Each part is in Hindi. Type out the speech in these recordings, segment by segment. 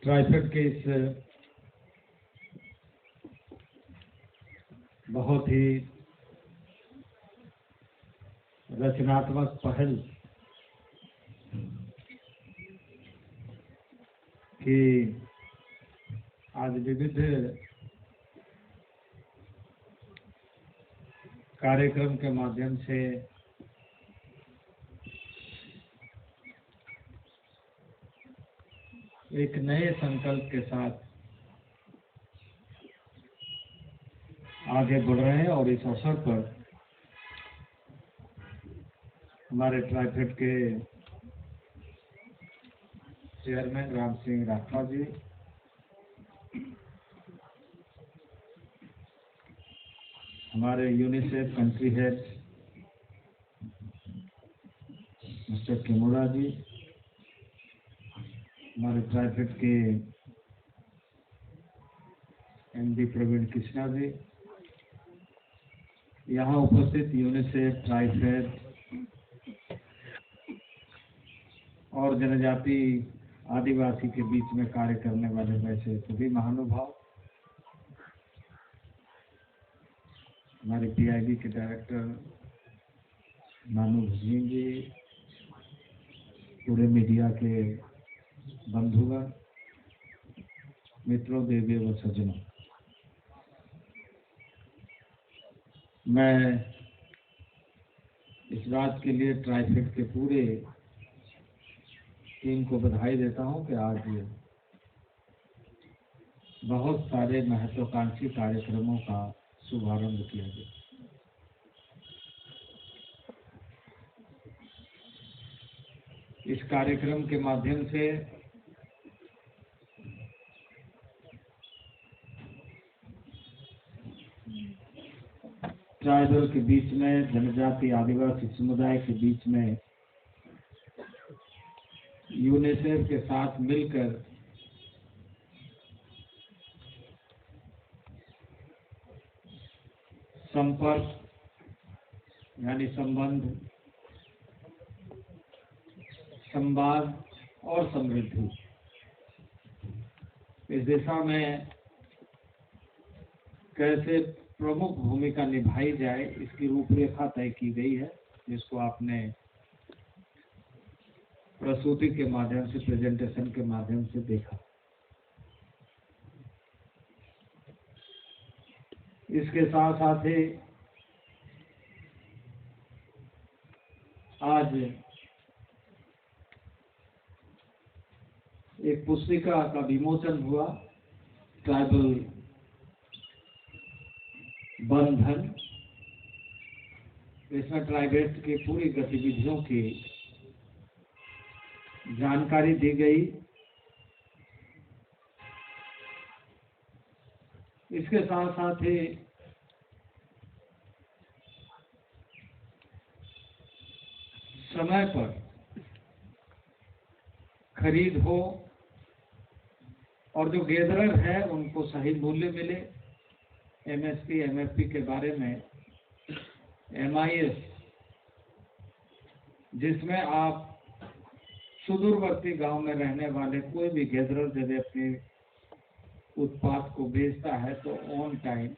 ट्राइफेड के इस बहुत ही रचनात्मक पहल कि आज विविध कार्यक्रम के माध्यम से एक नए संकल्प के साथ आगे बढ़ रहे हैं। और इस अवसर पर हमारे ट्राइफेड के चेयरमैन राम सिंह राठौर जी, हमारे यूनिसेफ कंट्री हेड मिस्टर किमोड़ा जी, हमारे ट्राइफेड के एमडी प्रवीण कृष्णा जी, यहाँ उपस्थित यूनिसेफ, ट्राइफेड और जनजाति आदिवासी के बीच में कार्य करने वाले वैसे सभी महानुभाव, हमारे पीआईबी के डायरेक्टर नानू भजीन जी, पूरे मीडिया के बंधुगण, मित्रों, देवी व सज्जनों, मैं इस बात के लिए ट्राइफेड के पूरे टीम को बधाई देता हूं कि आज बहुत सारे महत्वाकांक्षी कार्यक्रमों का शुभारंभ किया गया। इस कार्यक्रम के माध्यम से ट्राइबल के बीच में, जनजाति आदिवासी समुदाय के बीच में यूनिसेफ के साथ मिलकर संपर्क यानी संबंध, संवाद और समृद्धि, इस दिशा में कैसे प्रमुख भूमिका निभाई जाए, इसकी रूपरेखा तय की गई है, जिसको आपने प्रस्तुति के माध्यम से, प्रेजेंटेशन के माध्यम से देखा। इसके साथ साथ ही आज एक पुस्तिका का विमोचन हुआ, ट्राइबल बंधन। इसमें ट्राइबेट की पूरी गतिविधियों की जानकारी दी गई। इसके साथ साथ ही समय पर खरीद हो और जो गेदरर है उनको सही मूल्य मिले। एमएसपी, एमएफपी के बारे में एमआईएस, जिसमें आप सुदूरवर्ती गांव में रहने वाले कोई भी गेदरर यदि अपने उत्पाद को बेचता है तो ऑन टाइम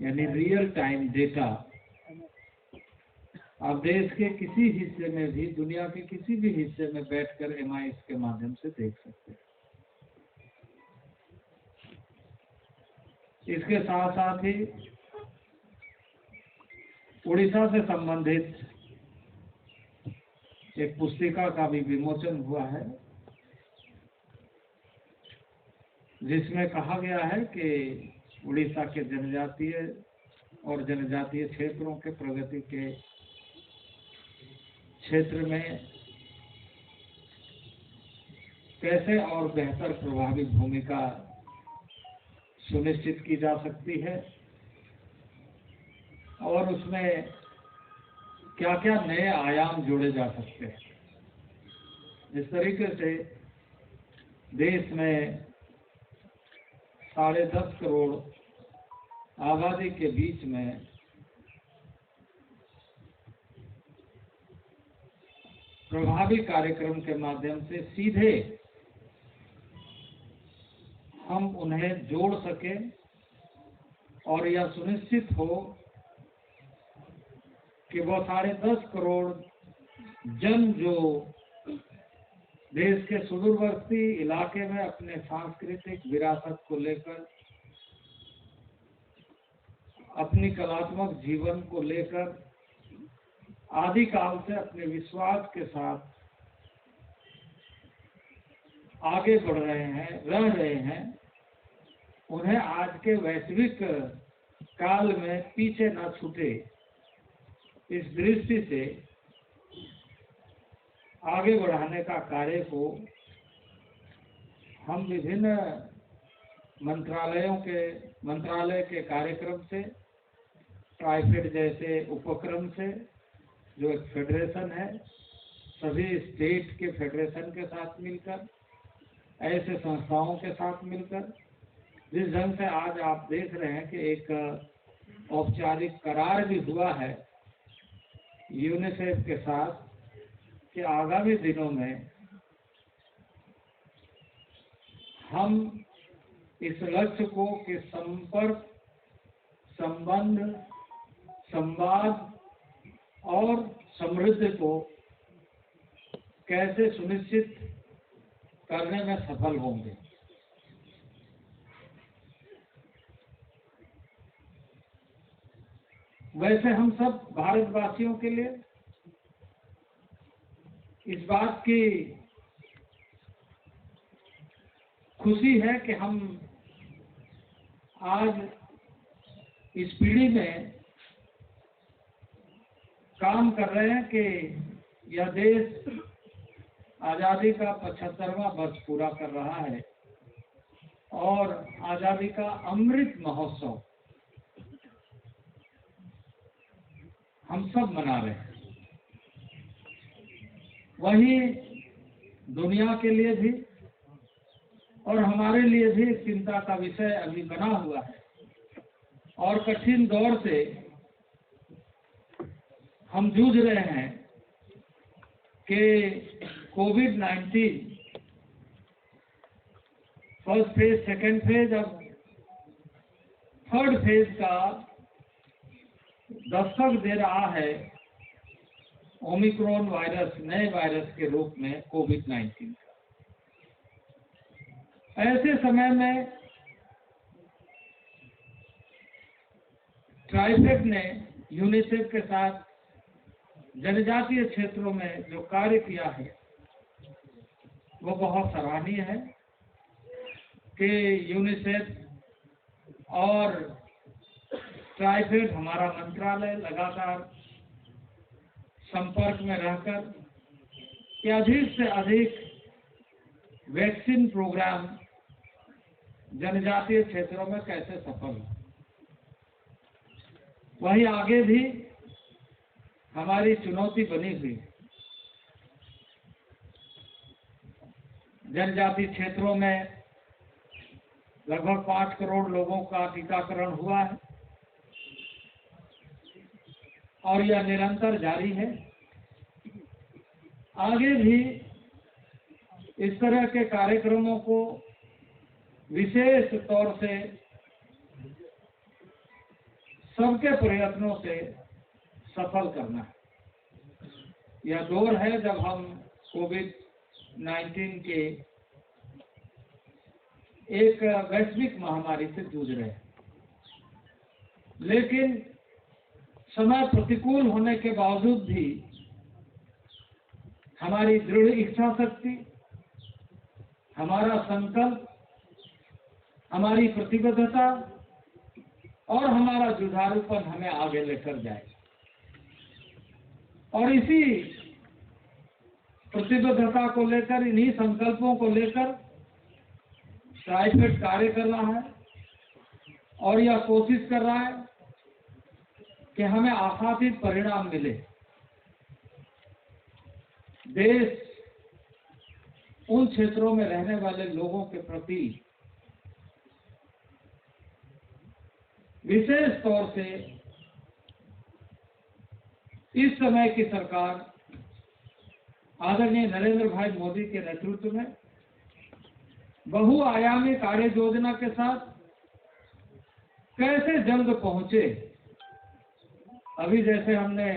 यानी रियल टाइम डेटा आप देश के किसी हिस्से में भी, दुनिया के किसी भी हिस्से में बैठकर एमआईएस के माध्यम से देख सकते हैं। इसके साथ साथ ही उड़ीसा से संबंधित एक पुस्तिका का भी विमोचन हुआ है, जिसमें कहा गया है कि उड़ीसा के जनजातीय और जनजातीय क्षेत्रों के प्रगति के क्षेत्र में कैसे और बेहतर प्रभावी भूमिका सुनिश्चित की जा सकती है और उसमें क्या क्या नए आयाम जोड़े जा सकते हैं। जिस तरीके से देश में 10.5 करोड़ आबादी के बीच में प्रभावी कार्यक्रम के माध्यम से सीधे हम उन्हें जोड़ सकें और यह सुनिश्चित हो कि वो 10.5 करोड़ जन जो देश के सुदूरवर्ती इलाके में अपने सांस्कृतिक विरासत को लेकर, अपनी कलात्मक जीवन को लेकर आदिकाल से अपने विश्वास के साथ आगे बढ़ रहे हैं, रह रहे हैं, उन्हें आज के वैश्विक काल में पीछे न छूटे, इस दृष्टि से आगे बढ़ाने का कार्य को हम विभिन्न मंत्रालय के कार्यक्रम से, ट्राइफेड जैसे उपक्रम से, जो एक फेडरेशन है, सभी स्टेट के फेडरेशन के साथ मिलकर, ऐसे संस्थाओं के साथ मिलकर, जिस ढंग से आज आप देख रहे हैं कि एक औपचारिक करार भी हुआ है यूनिसेफ के साथ कि आगामी दिनों में हम इस लक्ष्य को कि संपर्क, संबंध, संवाद और समृद्धि को कैसे सुनिश्चित करने में सफल होंगे। वैसे हम सब भारतवासियों के लिए इस बात की खुशी है कि हम आज इस पीढ़ी में काम कर रहे हैं कि यह देश आज़ादी का 75वां वर्ष पूरा कर रहा है और आज़ादी का अमृत महोत्सव हम सब मना रहे हैं। वहीं दुनिया के लिए भी और हमारे लिए भी चिंता का विषय अभी बना हुआ है और कठिन दौर से हम जूझ रहे हैं कि कोविड-19 फर्स्ट फेज, सेकेंड फेज, अब थर्ड फेज का दस्तक दे रहा है ओमिक्रॉन वायरस, नए वायरस के रूप में कोविड-19। ऐसे समय में ट्राइफेड ने यूनिसेफ के साथ जनजातीय क्षेत्रों में जो कार्य किया है वो बहुत सराहनीय है कि यूनिसेफ और ट्राइफेड, हमारा मंत्रालय, लगातार संपर्क में रहकर कि अधिक से अधिक वैक्सीन प्रोग्राम जनजातीय क्षेत्रों में कैसे सफल हो। वहीं आगे भी हमारी चुनौती बनी हुई, जनजातीय क्षेत्रों में लगभग 5 करोड़ लोगों का टीकाकरण हुआ है और यह निरंतर जारी है। आगे भी इस तरह के कार्यक्रमों को विशेष तौर से सबके प्रयत्नों से सफल करना है। यह दौर है जब हम कोविड-19 के एक वैश्विक महामारी से जूझ रहे हैं, लेकिन समय प्रतिकूल होने के बावजूद भी हमारी दृढ़ इच्छा शक्ति, हमारा संकल्प, हमारी प्रतिबद्धता और हमारा जुझारूपन हमें आगे लेकर जाए। और इसी प्रतिबद्धता को लेकर, इन्हीं संकल्पों को लेकर ट्राइफेड कार्य कर रहा है और यह कोशिश कर रहा है कि हमें आशातीत परिणाम मिले। देश उन क्षेत्रों में रहने वाले लोगों के प्रति विशेष तौर से इस समय की सरकार आदरणीय नरेंद्र भाई मोदी के नेतृत्व में बहुआयामी कार्य योजना के साथ कैसे जल्द पहुंचे। अभी जैसे हमने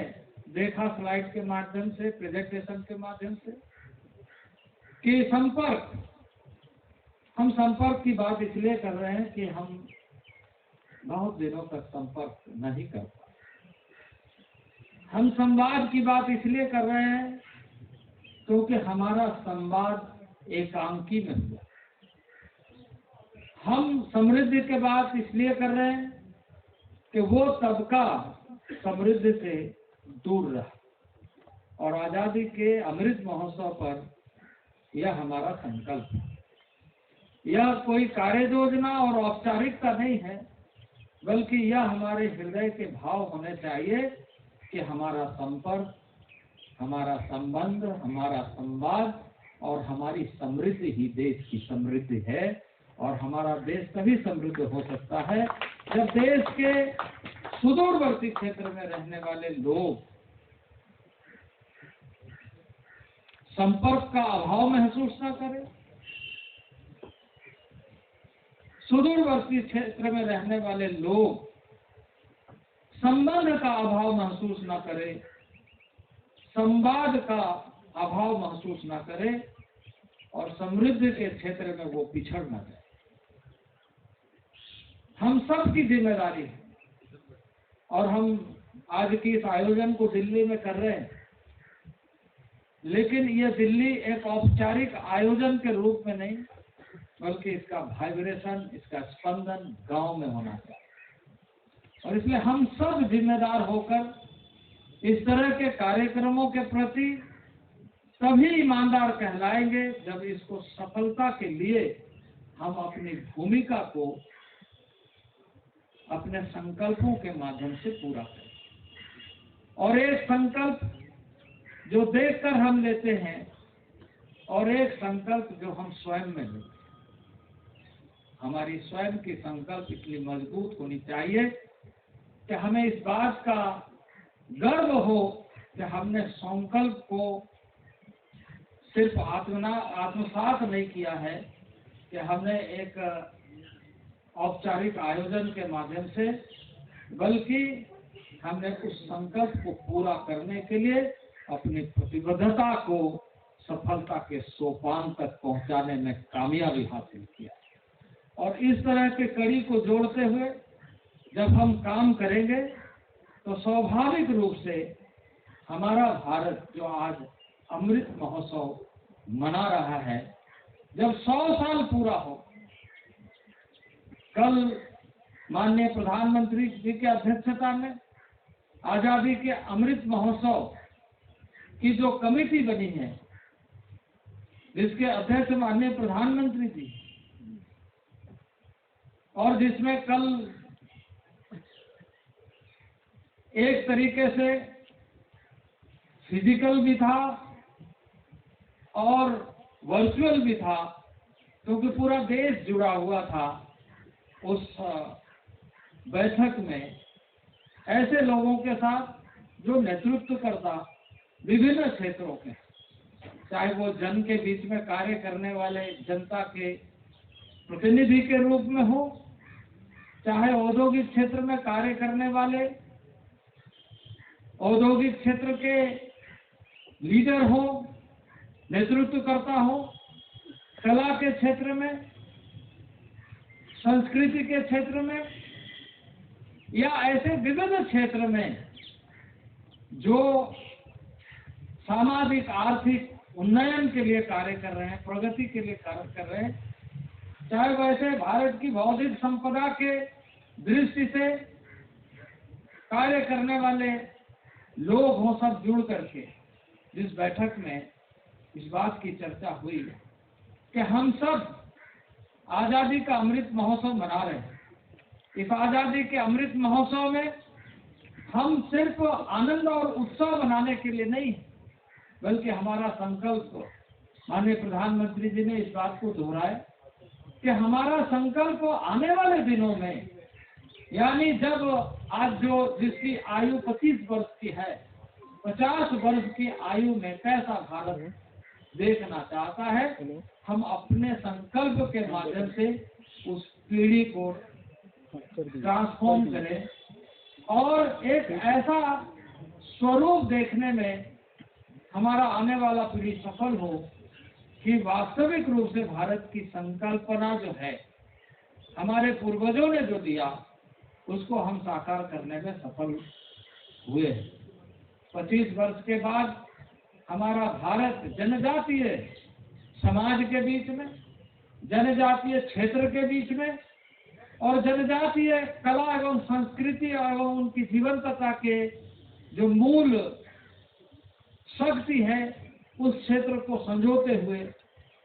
देखा स्लाइड के माध्यम से, प्रेजेंटेशन के माध्यम से, कि हम संपर्क की बात इसलिए कर रहे हैं कि हम बहुत दिनों तक संपर्क नहीं कर पाए। हम संवाद की बात इसलिए कर रहे हैं क्योंकि हमारा संवाद एकांकी में हुआ। हम समृद्धि के बात इसलिए कर रहे हैं कि वो तबका समृद्धि से दूर रहा, और आजादी के अमृत महोत्सव पर यह हमारा संकल्प है। यह कोई कार्य योजना और औपचारिकता नहीं है, बल्कि यह हमारे हृदय के भाव होने चाहिए कि हमारा संपर्क, हमारा संबंध, हमारा संवाद और हमारी समृद्धि ही देश की समृद्धि है। और हमारा देश तभी समृद्ध हो सकता है जब देश के सुदूरवर्ती क्षेत्र में रहने वाले लोग संपर्क का अभाव महसूस न करें, सुदूरवर्ती क्षेत्र में रहने वाले लोग संबंध का अभाव महसूस न करें, संवाद का अभाव महसूस न करें, और समृद्धि के क्षेत्र में वो पिछड़ न जाए। हम सब की जिम्मेदारी है, और हम आज की इस आयोजन को दिल्ली में कर रहे हैं, लेकिन ये दिल्ली एक औपचारिक आयोजन के रूप में नहीं, बल्कि इसका वाइब्रेशन, इसका स्पंदन गांव में होना चाहिए। और इसलिए हम सब जिम्मेदार होकर इस तरह के कार्यक्रमों के प्रति तभी ईमानदार कहलाएंगे जब इसको सफलता के लिए हम अपनी भूमिका को अपने संकल्पों के माध्यम से पूरा करें। और एक संकल्प जो देखकर हम लेते हैं, और एक संकल्प जो हम स्वयं में लेते हैं। हमारी स्वयं की संकल्प इतनी मजबूत होनी चाहिए कि हमें इस बात का गर्व हो कि हमने संकल्प को सिर्फ आत्मसात नहीं किया है, कि हमने एक औपचारिक आयोजन के माध्यम से, बल्कि हमने उस संकल्प को पूरा करने के लिए अपनी प्रतिबद्धता को सफलता के सोपान तक पहुंचाने में कामयाबी हासिल किया। और इस तरह के कड़ी को जोड़ते हुए जब हम काम करेंगे तो स्वाभाविक रूप से हमारा भारत जो आज अमृत महोत्सव मना रहा है, जब 100 साल पूरा हो, कल माननीय प्रधानमंत्री जी की अध्यक्षता में आजादी के अमृत महोत्सव की जो कमेटी बनी है, जिसके अध्यक्ष माननीय प्रधानमंत्री जी, और जिसमें कल एक तरीके से फिजिकल भी था और वर्चुअल भी था, क्योंकि पूरा देश जुड़ा हुआ था उस बैठक में, ऐसे लोगों के साथ जो नेतृत्व करता विभिन्न क्षेत्रों के, चाहे वो जन के बीच में कार्य करने वाले जनता के प्रतिनिधि के रूप में हो, चाहे औद्योगिक क्षेत्र में कार्य करने वाले औद्योगिक क्षेत्र के लीडर हो, नेतृत्व करता हो, कला के क्षेत्र में, संस्कृति के क्षेत्र में, या ऐसे विभिन्न क्षेत्र में जो सामाजिक आर्थिक उन्नयन के लिए कार्य कर रहे हैं, प्रगति के लिए कार्य कर रहे हैं, चाहे वैसे भारत की बौद्धिक संपदा के दृष्टि से कार्य करने वाले लोग हों, सब जुड़ करके जिस बैठक में इस बात की चर्चा हुई कि हम सब आजादी का अमृत महोत्सव मना रहे हैं। इस आजादी के अमृत महोत्सव में हम सिर्फ आनंद और उत्सव मनाने के लिए नहीं, बल्कि हमारा संकल्प, माननीय प्रधानमंत्री जी ने इस बात को दोहराया कि हमारा संकल्प आने वाले दिनों में, यानी जब आज जो जिसकी आयु 25 वर्ष की है, 50 वर्ष की आयु में कैसा भारत देखना चाहता है, हम अपने संकल्प के माध्यम से उस पीढ़ी को ट्रांसफॉर्म करें और एक ऐसा स्वरूप देखने में हमारा आने वाला पीढ़ी सफल हो कि वास्तविक रूप से भारत की संकल्पना जो है, हमारे पूर्वजों ने जो दिया, उसको हम साकार करने में सफल हुए। 25 वर्ष के बाद हमारा भारत जनजातीय समाज के बीच में, जनजातीय क्षेत्र के बीच में और जनजातीय कला एवं संस्कृति एवं उनकी जीवंतता के जो मूल शक्ति है, उस क्षेत्र को संजोते हुए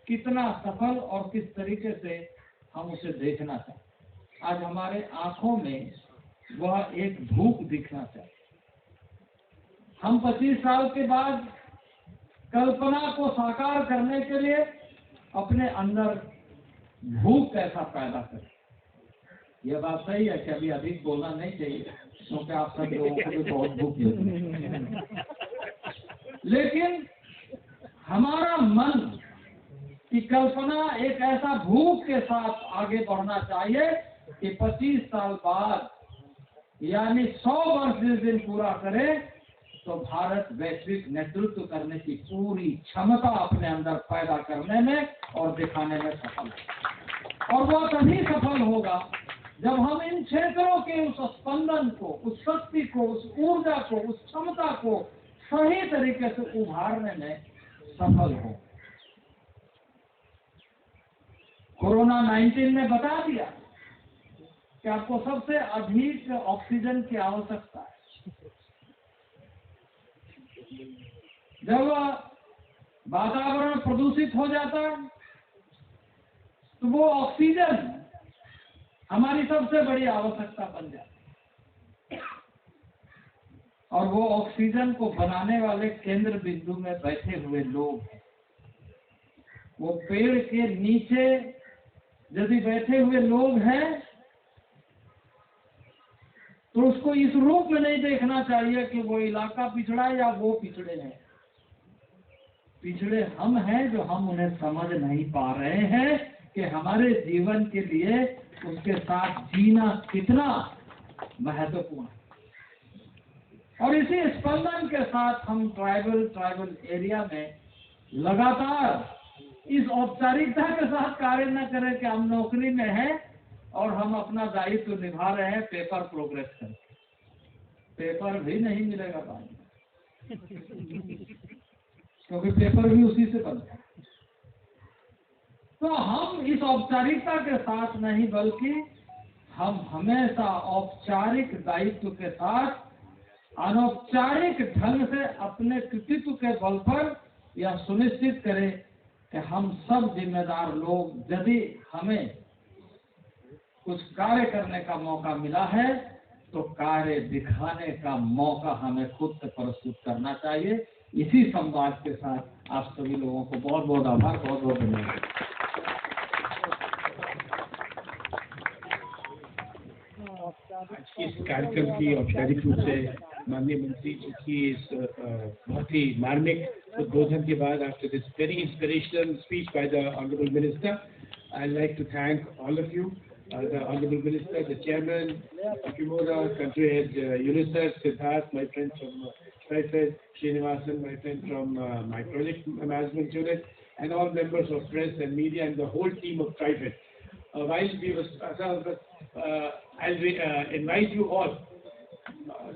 कितना सफल और किस तरीके से हम उसे देखना चाहते। आज हमारे आंखों में वह एक भूख दिखना चाहिए। हम 25 साल के बाद कल्पना को साकार करने के लिए अपने अंदर भूख कैसा पैदा करें। यह बात सही है कि अभी अधिक बोलना नहीं चाहिए, क्योंकि आप सब लोगों को भी बहुत भूख है, लेकिन हमारा मन की कल्पना एक ऐसा भूख के साथ आगे बढ़ना चाहिए कि 25 साल बाद यानी 100 वर्ष जिस दिन पूरा करे तो भारत वैश्विक नेतृत्व करने की पूरी क्षमता अपने अंदर पैदा करने में और दिखाने में सफल है। और वह तभी सफल होगा जब हम इन क्षेत्रों के उस स्पंदन को, उस शक्ति को, उस ऊर्जा को, उस क्षमता को सही तरीके से उभारने में सफल हो। कोरोना 19 ने बता दिया कि आपको सबसे अधिक ऑक्सीजन की आवश्यकता है। जब वातावरण प्रदूषित हो जाता है तो वो ऑक्सीजन हमारी सबसे बड़ी आवश्यकता बन जाती है। और वो ऑक्सीजन को बनाने वाले केंद्र बिंदु में बैठे हुए लोग हैं। वो पेड़ के नीचे यदि बैठे हुए लोग हैं तो उसको इस रूप में नहीं देखना चाहिए कि वो इलाका पिछड़ा या वो पिछड़े हैं। पिछड़े हम हैं जो हम उन्हें समझ नहीं पा रहे हैं कि हमारे जीवन के लिए उसके साथ जीना कितना महत्वपूर्ण है। और इसी स्पंदन के साथ हम ट्राइबल एरिया में लगातार इस औपचारिकता के साथ कार्य न करें कि हम नौकरी में हैं और हम अपना दायित्व निभा रहे हैं पेपर प्रोग्रेस करके। पेपर भी नहीं मिलेगा बाद में, क्योंकि पेपर भी उसी से बनता है। तो हम इस औपचारिकता के साथ नहीं, बल्कि हम हमेशा औपचारिक दायित्व के साथ अनौपचारिक ढंग से अपने कृतित्व के बल पर यह सुनिश्चित करें कि हम सब जिम्मेदार लोग, यदि हमें कुछ कार्य करने का मौका मिला है तो कार्य दिखाने का मौका हमें खुद से प्रस्तुत करना चाहिए। इसी संवाद के साथ आप सभी लोगों को बहुत बहुत आभार, बहुत बहुत धन्यवाद। इस कार्यक्रम की औपचारिक रूप से माननीय मंत्री जी की इस बहुत ही मार्मिक उद्बोधन के बाद, after this very inspirational speech by the Honorable Minister, I'd like to thank all of you, the Honorable Minister, the Chairman, Akimoda, Country Head UNICEF, Siddharth, my friend from TriFed, Srinivasan, my friend from my project management unit, and all members of press and media and the whole team of TriFed. While we were, I'll invite you all.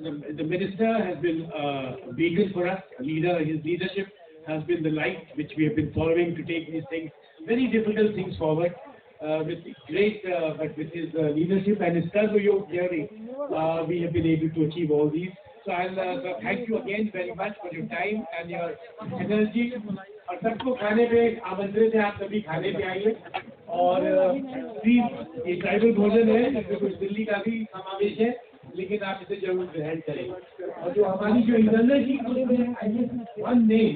The Minister has been a beacon for us, a leader. His leadership has been the light which we have been following to take these things, very difficult things forward. With great, but with his leadership and his Karma-Yog journey, we have been able to achieve all these. So I'll thank you again very much for your time and your energy. और सबको खाने पे आमंत्रित है, आप सभी खाने पे आइए। और प्लीज ये ट्राइबल भोजन है, इसमें कुछ दिल्ली का भी समावेश है, लेकिन आप इसे जरूर ग्रहण करें। और जो हमारी जो इंटरनल की one name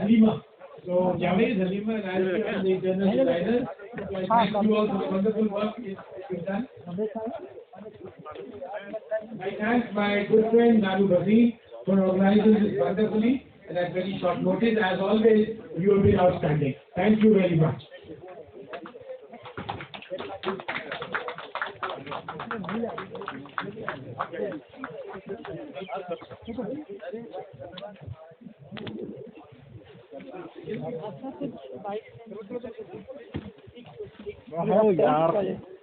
Halima, so Javed, Halima and I am the internal designer. So I thank you all for the wonderful work you've done. I thank my good friend Nalu Bhasin for organizing this wonderfully and at very short notice. As always, You have been outstanding. Thank you very much. यार